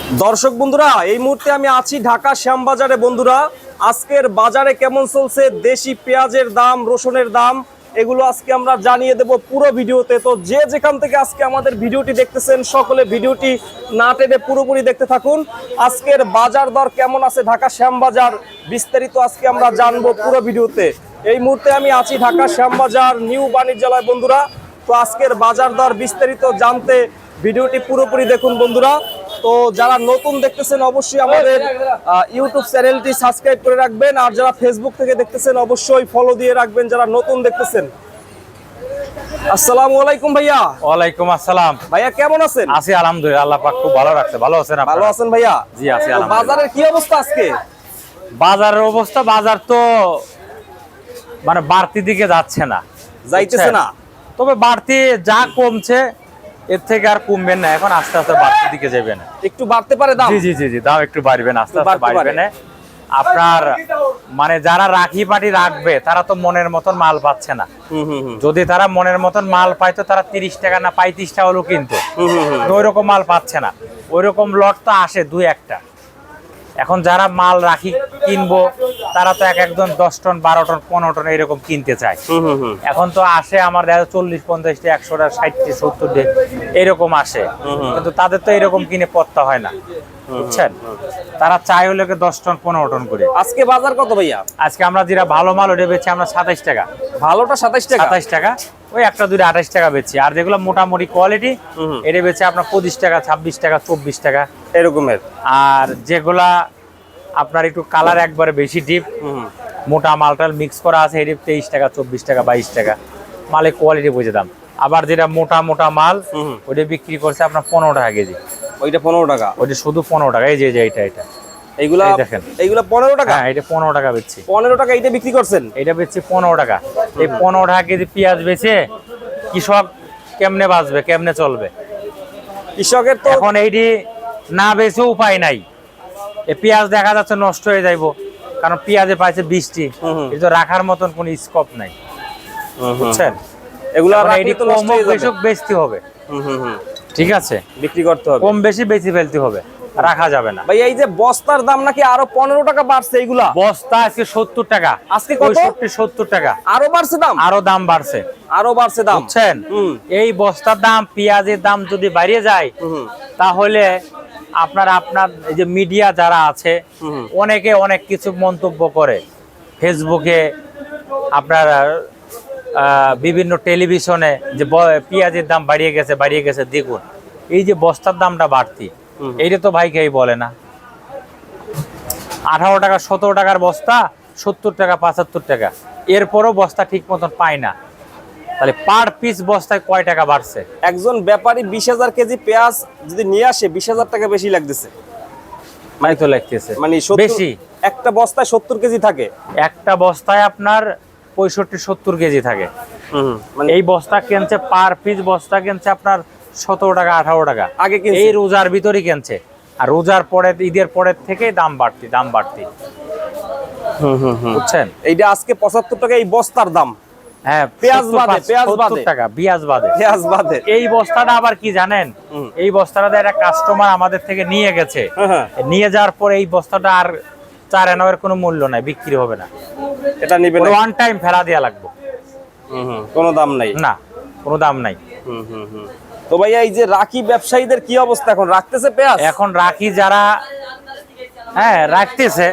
দর্শক বন্ধুরা, এই মুহূর্তে আমি আছি ঢাকা শ্যামবাজারে। বন্ধুরা, আজকের বাজারে কেমন চলছে দেশি পেঁয়াজের দাম, রসুনের দাম, এগুলো আজকে আমরা জানিয়ে দেব পুরো ভিডিওতে। তো যে যেখান থেকে আজকে আমাদের ভিডিওটি দেখতেছেন, সকলে ভিডিওটি না টেনে পুরোপুরি দেখতে থাকুন। আজকের বাজার দর কেমন আছে ঢাকা শ্যামবাজার, বিস্তারিত আজকে আমরা জানবো পুরো ভিডিওতে। এই মুহূর্তে আমি আছি ঢাকা শ্যামবাজার নিউ বাণিজ্যালয়। বন্ধুরা, তো আজকের বাজার দর বিস্তারিত জানতে ভিডিওটি পুরোপুরি দেখুন। বন্ধুরা, তো যারা নতুন দেখতেছেন অবশ্যই আমাদের ইউটিউব চ্যানেলটি সাবস্ক্রাইব করে রাখবেন, আর যারা ফেসবুক থেকে দেখতেছেন অবশ্যই ফলো দিয়ে রাখবেন যারা নতুন দেখতেছেন। আসসালামু আলাইকুম ভাইয়া। ওয়ালাইকুম আসসালাম। ভাইয়া কেমন আছেন? আছি আলহামদুলিল্লাহ, আল্লাহ পাক খুব ভালো রাখছে। ভালো আছেন আপনারা? ভালো আছেন ভাইয়া? জি আছি তো আলহামদুলিল্লাহ। বাজারের কি অবস্থা আজকে? বাজারের অবস্থা, বাজার তো মানে বাড়তি দিকে যাচ্ছে না, যাইতেছে না, তবে বাড়তি যা কমছে এর থেকে আর কমবে না, এখন আস্তে আস্তে বাড়তির দিকে যাবে না, একটু বাড়তে পারে দাম। জি জি জি জি, দাম একটু বাড়বে না, আস্তে আস্তে বাড়তে বাড়বে পারে। না। আপনার মানে যারা রাখি পাটি রাখবে তারা তো মনের মতন মাল পাচ্ছে না। যদি তারা মনের মতন মাল পাইতো তারা 30 টাকা না 35 টাকা হলেও কিনতো, ওই রকম মাল পাচ্ছে না। ওই রকম লট তো আসে দুই একটা। এখন যারা মাল রাখি কিনবো তারা তো একজন 10 টন 12 টন 15 টন এরকম কিনতে চায়। এখন তো আসে আমার দেখা 40 50 টা 100 টা 60 টা 70 টা এরকম আসে, কিন্তু তাদের তো এরকম কিনে পড়তে হয় না, বুঝছেন? তারা চায় হলে 10 টন 15 টন করে। আজকে বাজার কত ভাইয়া? আজকে আমরা যেটা ভালো মাল ওটা বেচছি আমরা 27 টাকা। ভালোটা 27 টাকা? 27 টাকা, ওই একটা দুইটা 28 টাকা বেচছি। আর যেগুলো মোটামুটি কোয়ালিটি এটা বেচে আপনার 25 টাকা 26 টাকা 24 টাকা এরকমের। আর যেগুলা আপনার একটু কালার একবারে বেশি ডিপ, মোটা মালটাল মিক্স করা আছে, এটা 23 টাকা 24 টাকা 22 টাকা, মালের কোয়ালিটি বুঝে দাম। আবার যেটা মোটা মোটা মাল ওইটা বিক্রি করছে আপনার 15 টাকা কেজি। ওইটা 15 টাকা? ওইটা শুধু 15 টাকা। এই যে এটা এইগুলা দেখেন, এইগুলা 15 টাকা? হ্যাঁ, এটা 15 টাকা বেচছি। 15 টাকা এইটা বিক্রি করছেন? এটা বেচছি 15 টাকা। এই 15 টাকা কেজি পেঁয়াজ বেচে কৃষক কেমনে বাঁচবে, কেমনে চলবে? কৃষকের তো এখন এইটি না বেচে উপায় নাই। এই পেঁয়াজ দেখা যাচ্ছে নষ্ট হয়ে যাইবো, কারণ পেঁয়াজে পাইছে বৃষ্টি, এই তো রাখার মতন কোনো স্কোপ নাই, বুঝছেন? এগুলা এখন রাখলে এইটি তো কম নষ্ট হয়ে যাবে। বেশি বেচতে হবে, ঠিক আছে? বিক্রি করতে হবে, কম বেশি বেশি ফেলতে হবে, রাখা যাবে না। ভাই এই যে বস্তার দাম নাকি আরো 15 টাকা বাড়ছে এইগুলা? বস্তা আজকে 70 টাকা। আজকে কত? 70 টাকা। আরো বাড়ছে দাম? আরো দাম বাড়ছে, আরো বাড়ছে দাম, বুঝছেন? এই বস্তার দাম, পেঁয়াজের দাম যদি বাড়িয়ে যায় তাহলে আপনার এই যে মিডিয়া যারা আছে অনেকে অনেক কিছু মন্তব্য করে ফেসবুকে, আপনার বিভিন্ন টেলিভিশনে, যে পেঁয়াজের দাম বাড়িয়ে গেছে দেখুন। এই যে বস্তার দামটা বাড়তি, এইটা তো ভাই কেই বলে না। 18 টাকা 17 টাকার বস্তা 70 টাকা 75 টাকা, এরপরও বস্তা ঠিক মতন পায় না। তাহলে পার পিস বস্তায় কয় টাকা বাড়ছে? একজন ব্যাপারী 20,000 কেজি পেঁয়াজ যদি নিয়ে আসে 20,000 টাকা বেশি লাগতেছে, মানে তো লাগতেছে মানে বেশি। একটা বস্তায় 70 কেজি থাকে, একটা বস্তায় আপনার 65-70 কেজি থাকে। মানে এই বস্তা কিনছে, পার পিস বস্তা কিনছে আপনার 17 টাকা 18 টাকা আগে কিনছে। এই রোজার ভিতরই কিনছে, আর রোজার পরে ঈদের পরের থেকে দাম বাড়তি, বুঝছেন? এইটা আজকে 75 টাকা এই বস্তার দাম। হ্যাঁ, পেঁয়াজ বাদে, পেঁয়াজ 70 বাদে। টাকা পেঁয়াজ বাদে। পেঁয়াজ বাদে। এই বস্তাটা আবার কি জানেন? এই বস্তাটা একটা কাস্টমার আমাদের থেকে নিয়ে গেছে, নিয়ে যাওয়ার পরে এই বস্তাটা আর 4 আনার কোনো মূল্য নাই, বিক্রি হবে না। এটা নিবেন ওয়ান টাইম ফেলা দেয়া লাগবে, কোনো দাম নাই, না কোনো দাম নাই। তো ভাইয়া এই যে রাখি ব্যবসায়ীদের কি অবস্থা, এখন রাখতেছে পেঁয়াজ? এখন রাখি যারা রাখতেছে,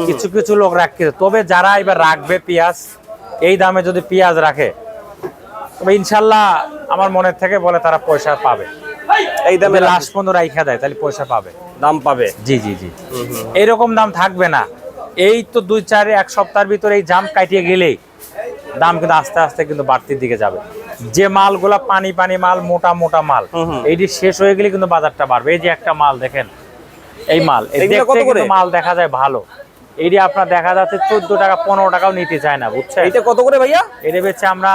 কিছু কিছু লোক রাখতেছে, তবে যারা এবার রাখবে পেঁয়াজ এই দামে, যদি পেঁয়াজ রাখে তবে ইনশাল্লাহ আমার মনের থেকে বলে তারা পয়সা পাবে। এই দামে লাস্ট পর্যন্ত রাইখা দেয় তাহলে পয়সা পাবে, দাম পাবে। জি জি জি। এইরকম দাম থাকবে না। এই তো 2-4 সপ্তাহের ভিতরে এই জাম কাটিয়ে গেলেই দাম কিন্তু আস্তে আস্তে কিন্তু বাড়তির দিকে যাবে। যে মালগুলা পানি মাল, মোটা মোটা মাল, এইটি শেষ হয়ে গেলে কিন্তু বাজারটা বাড়বে। এই যে একটা মাল দেখেন, এই মাল দেখতে কিন্তু মাল দেখা যায় ভালো, এইটি আপনার দেখা যাচ্ছে 14 টাকা 15 টাকাও নিতে চায় না, বুঝছেন? এটা কত করে ভাইয়া? এটা বেচে আমরা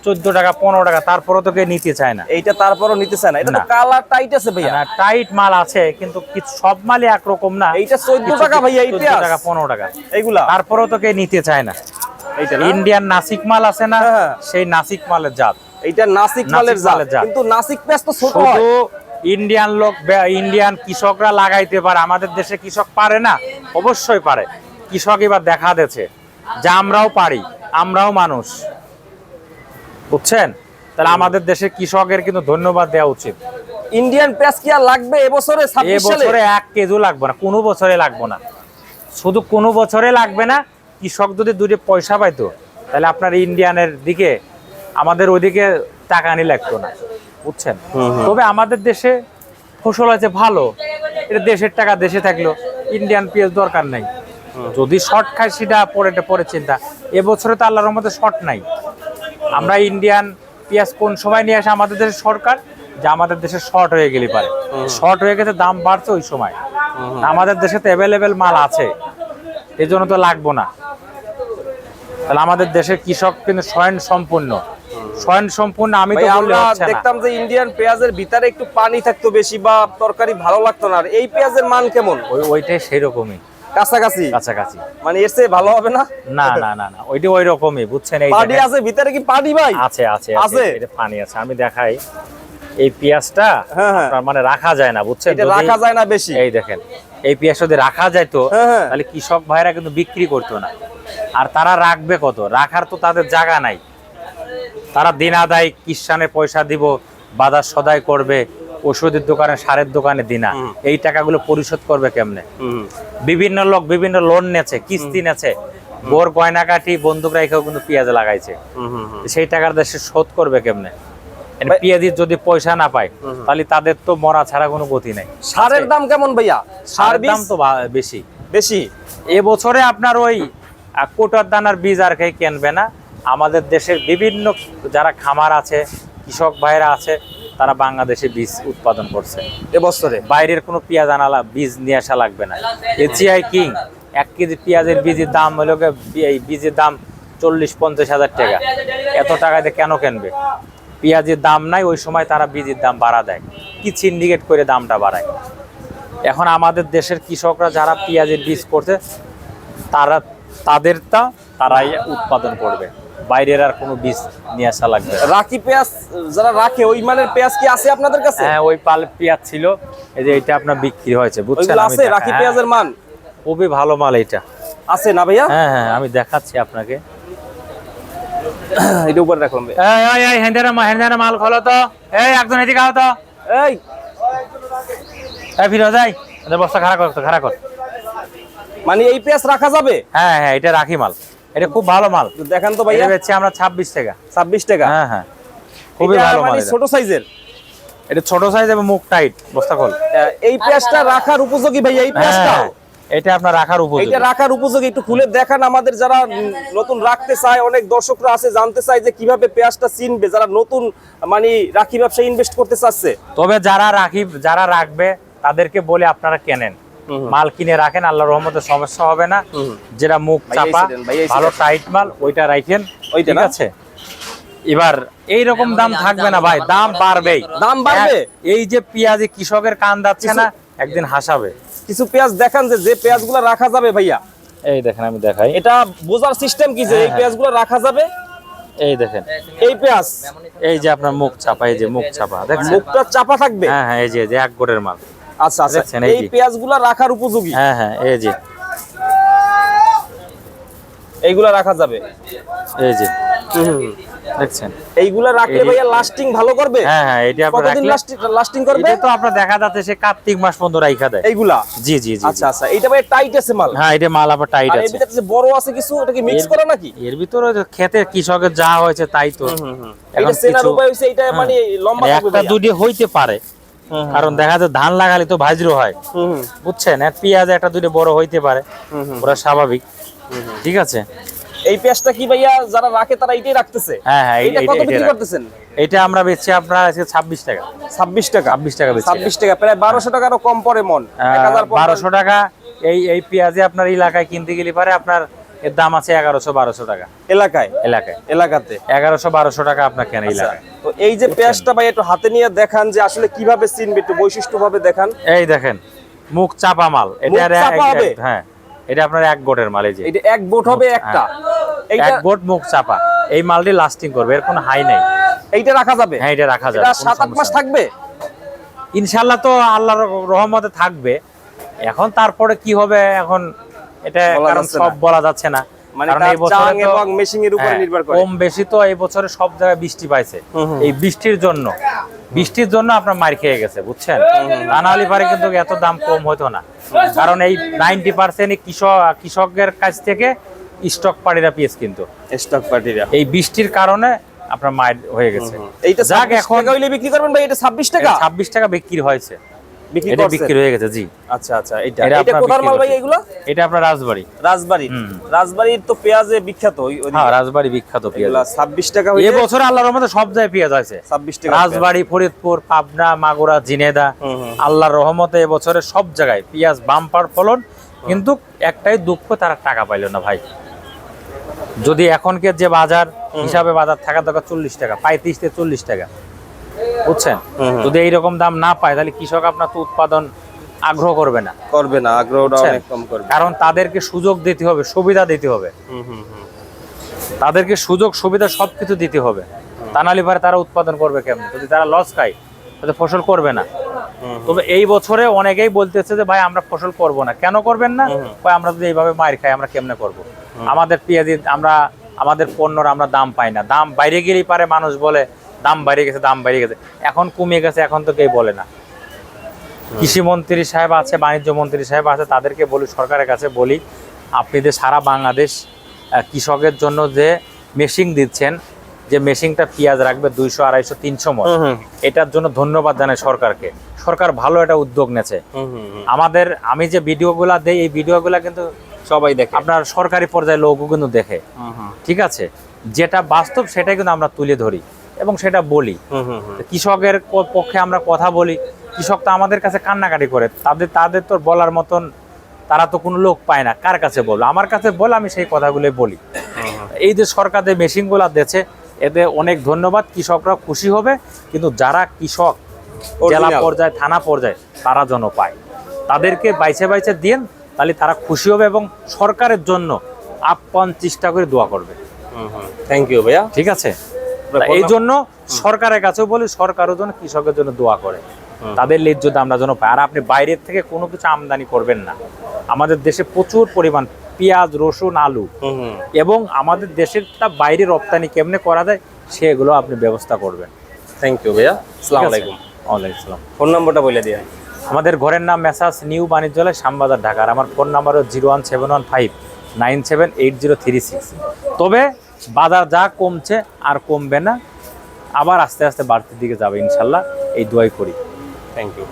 14 টাকা 15 টাকা, তারপরও তো কেউ নিতে চায় না। এইটা তারপরও নিতে চায় না, এটা তো কালার টাইট আছে ভাইয়া। না, টাইট মাল আছে, কিন্তু কিছু সব মালই একরকম না। এইটা 14 টাকা ভাইয়া, এই 14 টাকা 15 টাকা এইগুলা, তারপরও তো কেউ নিতে চায় না। এইটা ইন্ডিয়ান নাসিক মাল আছে না, সেই নাসিক মালের জাত। এইটা নাসিক মালের জাত, কিন্তু নাসিক পেঁয়াজ তো ছোট হয়। ইন্ডিয়ান লোক ইন্ডিয়ান কৃষকরা লাগাইতে পারে, আমাদের দেশে কৃষক পারে না? অবশ্যই পারে। কৃষক এবার দেখা দিয়েছে যে আমরাও পারি, আমরাও মানুষ, বুঝছেন? তাহলে আমাদের দেশের কৃষকের কিন্তু ধন্যবাদ দেওয়া উচিত। ইন্ডিয়ান পেঁয়াজ কি আর লাগবে এবছরে? 26 সালে এবছরে 1 কেজিও লাগবে না, কোনো বছরে লাগবে না, শুধু কোনো বছরে লাগবে না। কৃষক যদি দুটো পয়সা পাইতো তাহলে আপনার ইন্ডিয়ানের দিকে, আমাদের ওইদিকে টাকা নিয়ে লাগতো না, বুঝছেন? তবে আমাদের দেশে ফসল আছে ভালো, এটা দেশের টাকা দেশে থাকলো, ইন্ডিয়ান পেঁয়াজ দরকার নাই। যদি শর্ট খায় সেটা পরে চিন্তা। এবছরে তো আল্লাহর রহমতে শর্ট নাই। আমরা ইন্ডিয়ান পেঁয়াজ কোন সময় নিয়ে আসে আমাদের দেশের সরকার, যে আমাদের দেশে শর্ট হয়ে গেলে পারে, শর্ট হয়ে গেছে, দাম বাড়ছে ওই সময়। আমাদের দেশে তো অ্যাভেলেবেল মাল আছে, এই জন্য তো লাগবো না। তাহলে আমাদের দেশের কৃষক কিন্তু স্বয়ং সম্পূর্ণ। আমি তো বললে হচ্ছে না। দেখতাম যে ইন্ডিয়ান পেঁয়াজের ভিতরে একটু পানি থাকতো বেশি, বা তরকারি ভালো লাগতো না। আর এই পেঁয়াজের মান কেমন? ওইটাই সেরকমই, কাছাকাছি। মানে এর চেয়ে ভালো হবে না? না না না না, ওইটা ওই রকমই, বুঝছেন? এই পানি আছে ভিতরে, কি পানি ভাই? আছে এটা পানি আছে। আমি দেখাই, এই পেঁয়াজটা আপনার মানে রাখা যায় না, বুঝছেন? এটা রাখা যায় না বেশি। এই দেখেন, এই পেঁয়াজ যদি রাখা যায় তো তাহলে কৃষক ভাইরা কিন্তু বিক্রি করতো না। আর তারা রাখবে কত? রাখার তো তাদের জায়গা নাই। তারা দিন আদায় কিষানে পয়সা দিব, বাজার সদাই করবে, ওষুধের দোকানে, সারের দোকানে দিনা, এই টাকাগুলো পরিশোধ করবে কেমনে? বিভিন্ন লোক বিভিন্ন লোন নেছে, কিস্তি নেছে, বোর গয়না কাটি, বন্দুক রেখেও কিন্তু পেঁয়াজ লাগাইছে। সেই টাকার দেশে শোধ করবে কেমনে? পেঁয়াজের যদি পয়সা না পায় তাহলে তাদের তো মরা ছাড়া কোনো গতি নাই। সারের দাম কেমন ভাইয়া? সারের দাম তো বেশি। এবছরে আপনার ওই কোটার দানার বীজ আর কেউ কিনবে না। আমাদের দেশের বিভিন্ন যারা খামার আছে, কৃষক ভাইরা আছে, তারা বাংলাদেশে বীজ উৎপাদন করছে এবছরে। বাইরের কোনো পেঁয়াজ আনালা বীজ নিয়ে আসা লাগবে না। এজিআই কিং 1 কেজি পেঁয়াজের বীজের দাম হলো, এই বীজের দাম 40-50 হাজার টাকা। এত টাকাতে কেন কিনবে? পেঁয়াজের দাম নাই, ওই সময় তারা বীজের দাম বাড়া দেয়, কি সিন্ডিকেট করে দামটা বাড়ায়। এখন আমাদের দেশের কৃষকরা যারা পেঁয়াজের বীজ করছে, তারাই উৎপাদন করবে, বাইরের আর কোনো বীজ নিয়ে আসা লাগবে। রাখি পেঁয়াজ যারা রাখে, ওই মানের পেঁয়াজ কি আছে আপনাদের কাছে? হ্যাঁ, ওই পাল পেঁয়াজ ছিল, এই যে এটা আপনার বিক্রি হয়েছে, বুঝছেন? আছে রাখি পেঁয়াজের মান খুবই ভালো মাল এটা আছে না ভাইয়া? হ্যাঁ, আমি দেখাচ্ছি আপনাকে। এটা উপরে রাখলাম। এই হেন্দারা মাল খোলো তো, এই একজন এদিকে আও তো, এই ফিরে যাই, বস্তা খাড়া কর। মানে এই পেঁয়াজ রাখা যাবে? হ্যাঁ, এটা রাখি মাল, এটা খুব ভালো মাল। দেখেন তো ভাইয়া, বেচছি আমরা 26 টাকা। 26 টাকা? হ্যাঁ, খুবই ভালো মাল। ছোট সাইজের? এটা ছোট সাইজ এবং মুখ টাইট, বস্তা খোল। এই পেঁয়াজটা রাখার উপযোগী ভাইয়া? এই পেঁয়াজটা এটা আপনার রাখার উপযোগী। এটা রাখার উপযোগী, একটু খুলে দেখান আমাদের যারা নতুন রাখতে চায়। অনেক দর্শকরা আছে, জানতে চায় যে কিভাবে পেঁয়াজটা চিনবে, যারা নতুন মানে রাখি ব্যবসায় ইনভেস্ট করতে চাচ্ছে। তবে যারা রাখবে তাদেরকে বলে আপনারা কেনেন, মাল কিনে রাখেন, আল্লাহর রহমতে সমস্যা হবে না। যেটা মুখ চাপা ভালো টাইট মাল, ওইটা রাখেন, ঠিক আছে? এবার এইরকম দাম থাকবে না ভাই, দাম বাড়বে। এই যে পেঁয়াজে কৃষকের কান যাচ্ছে না, একদিন হাসাবে। কিছু পেঁয়াজ দেখান যে পেঁয়াজগুলো রাখা যাবে ভাইয়া। এই দেখেন, আমি দেখাই। এটা বোঝার সিস্টেম কি যে এই পেঁয়াজগুলো রাখা যাবে? এই দেখেন, এই পেঁয়াজ, এই যে আপনার মুখ চাপা, এই যে মুখ চাপা, দেখছেন? মুখটা চাপা থাকবে? হ্যাঁ, এই যে এক গোটের মাল। আচ্ছা, এই পেঁয়াজগুলো রাখার উপযোগী? হ্যাঁ, এই যে এইগুলা রাখা যাবে, এই যে দেখছেন? এইগুলা রাখলে ভাইয়া লাস্টিং ভালো করবে? হ্যাঁ, এটা আপনারা কতদিন লাস্টিং করবে? এটা তো আপনারা দেখা যাচ্ছে সে কার্তিক মাস পর্যন্ত রাখা দেয় এইগুলা। জি। আচ্ছা, এটা ভাই টাইট আছে মাল? হ্যাঁ, এটা মাল আবার টাইট আছে। আর এর ভিতরে যে বড় আছে কিছু, এটা কি মিক্স করা নাকি? এর ভিতরে ক্ষেতে কৃষকের যা হয়েছে তাই তো। এটা চেনার উপায় হইছে এটা মানে লম্বা থাকবে একটা দুটি হইতে পারে, কারণ দেখা যায় ধান লাগালে তো ভাজরো হয়, বুঝছেন? আর পেঁয়াজ একটা দুটি বড় হইতে পারে, ওরা স্বাভাবিক, ঠিক আছে? এই পেঁয়াজটা কি ভাইয়া যারা রাখে তারা এটাই রাখতেছে? হ্যাঁ, এটা কত বিক্রি করতেছেন? এটা আমরা বেচছি আপনার আজকে 26 টাকা। 26 টাকা? 26 টাকা বেচছি। 26 টাকা, প্রায় 1200 টাকারও কম পড়ে মন। 1200 টাকা। এই পেঁয়াজে আপনার এলাকায় কিনতে গেলে পারে আপনার এর দাম আছে 1100-1200 টাকা। এলাকাতে 1100-1200 টাকা আপনার কেন এলাকায়। তো এই যে পেঁয়াজটা ভাই একটু হাতে নিয়ে দেখান যে আসলে কিভাবে চিনবে, একটু বৈশিষ্ট্য ভাবে দেখান। এই দেখেন, মুখ চাপা মাল। এটা হ্যাঁ, এটা আপনার এক গোটের মাল। এই যে এটা এক বোট হবে একটা, এক বোট মুখ চাপা। এই মালটি লাস্টিং করবে, এর কোনো হাই নাই। এইটা রাখা যাবে? হ্যাঁ, এটা রাখা যাবে। এটা 7-8 মাস থাকবে? ইনশাল্লাহ তো আল্লাহর রহমতে থাকবে। এখন তারপরে কি হবে এখন এটা বলা কারণ যাচ্ছে সব না। বলা যাচ্ছে না, মানে কারণ তার এই বছরে চাং তো এবং মেশিং এর উপর নির্ভর করে। কম বেশি তো এই বছরে সব জায়গায় বৃষ্টি পাইছে, এই বৃষ্টির জন্য আপনার মার খেয়ে গেছে, বুঝছেন? তা না হলে পারে কিন্তু এত দাম কম হতো না, কারণ এই 90% কৃষকের কাছ থেকে স্টক পার্টিরা পেয়েছ, কিন্তু স্টক পার্টিরা এই বৃষ্টির কারণে আপনার মার হয়ে গেছে। এইটা যাক 26 এখন টাকা হইলে বিক্রি করবেন ভাই? এটা 26 টাকা 26 টাকা বিক্রি হয়েছে, বিক্রি এটা করছেন? বিক্রি হয়ে গেছে, জি। আচ্ছা আচ্ছা, এটা এটা এটা আপনার কোথার বিক্রি মাল ভাই করছে। এগুলো? এটা আপনার রাজবাড়ি। রাজবাড়ি। রাজবাড়ির তো পেঁয়াজে বিখ্যাত হ্যাঁ, রাজবাড়ি বিখ্যাত পেঁয়াজ। এগুলা 26 টাকা এই হইলে বছর আল্লাহর রহমতে সব জায়গায় পেঁয়াজ আছে, 26 টাকা রাজবাড়ি, ফরিদপুর, পাবনা, মাগুরা, জিনেদা, আল্লাহর রহমতে এবছরে সব জায়গায় পেঁয়াজ বাম্পার ফলন। কিন্তু একটাই দুঃখ, তারা টাকা পাইলো না ভাই। যদি এখনকার যে বাজার হিসাবে বাজার থাকা দরকার 40 টাকা, 35 থেকে 40 টাকা, বুঝছেন? যদি এইরকম দাম না পায় তাহলে কৃষক আপনার তো উৎপাদন আগ্রহ করবে না, আগ্রহটা বুঝছেন? অনেক কম করবে। কারণ তাদেরকে সুযোগ দিতে হবে, সুবিধা দিতে হবে, তাদেরকে সুযোগ সুবিধা সবকিছু দিতে হবে। তা নাহলে পরে তারা উৎপাদন করবে কেমন? যদি তারা লস খায় তাহলে ফসল করবে না। তবে এই বছরে অনেকেই বলতেছে যে ভাই আমরা ফসল করব না। কেন করবেন না? ভাই আমরা যদি এইভাবে মার খাই আমরা কেমনে করব? আমাদের পেঁয়াজি আমাদের পণ্যর আমরা দাম পাই না, দাম বাইরে গেলেই পারে মানুষ বলে দাম বাইরে গেছে, দাম বাইরে গেছে। এখন কমে গেছে, এখন তো কেউ বলে না। কৃষি মন্ত্রী সাহেব আছে, বাণিজ্য মন্ত্রী সাহেব আছে, তাদেরকে বলি, সরকারের কাছে বলি, আপনি যে সারা বাংলাদেশ কৃষকের জন্য যে মেশিন দিচ্ছেন, যে মেশিনটা পেঁয়াজ রাখবে 200, 250, 300 মণ, এটার জন্য ধন্যবাদ জানাই সরকারকে। সরকার ভালো একটা উদ্যোগ নেছে। আমি যে ভিডিওগুলা দেই, এই ভিডিওগুলা কিন্তু সবাই দেখে, আপনার সরকারি পর্যায়ে লোকও কিন্তু দেখে, ঠিক আছে? যেটা বাস্তব সেটাই কিন্তু আমরা তুলে ধরি এবং সেটা বলি। কৃষকের পক্ষে আমরা কথা বলি। কৃষক তো আমাদের কাছে কান্নাকাটি করে, তাদের তো বলার মতন তারা তো কোনো লোক পায় না, কার কাছে বলবো? আমার কাছে বলে আমি সেই কথাগুলোই বলি। এই যে সরকার যে মেশিনগুলো দিয়েছে, এতে অনেক ধন্যবাদ, কৃষকরা খুশি হবে। কিন্তু যারা কৃষক জেলা পর্যায়ে, থানা পর্যায়ে, তারা যেন পায়, তাদেরকে বাইছে দিন, তাহলে তারা খুশি হবে এবং সরকারের জন্য আপ্রাণ চেষ্টা করে দোয়া করবে। থ্যাংক ইউ ভাইয়া। ঠিক আছে? এই জন্য সরকারের কাছেও বলি, সরকারও যেন কৃষকের জন্য দোয়া করে, তাদের ন্যায্য দামটা যেন পায়। আর আপনি বাইরের থেকে কোনো কিছু আমদানি করবেন না। আমাদের দেশে প্রচুর পরিমাণ পেঁয়াজ, রসুন, আলু, এবং আমাদের দেশেরটা বাইরে রপ্তানি কেমনে করা যায় সেগুলো আপনি ব্যবস্থা করবেন। থ্যাংক ইউ ভাইয়া। আসসালামু আলাইকুম। ওয়ালাইকুম আসসালাম। ফোন নাম্বারটা বলে দিন। আমাদের ঘরের নাম মেসাজ নিউ বাণিজ্যালয়, শ্যামবাজার, ঢাকা। আর আমার ফোন নাম্বার হলো 01715978036। তবে বাজার যা কমছে আর কমবে না, আবার আস্তে আস্তে বাড়তির দিকে যাবে ইনশাল্লাহ, এই দোয়াই করি। Thank you.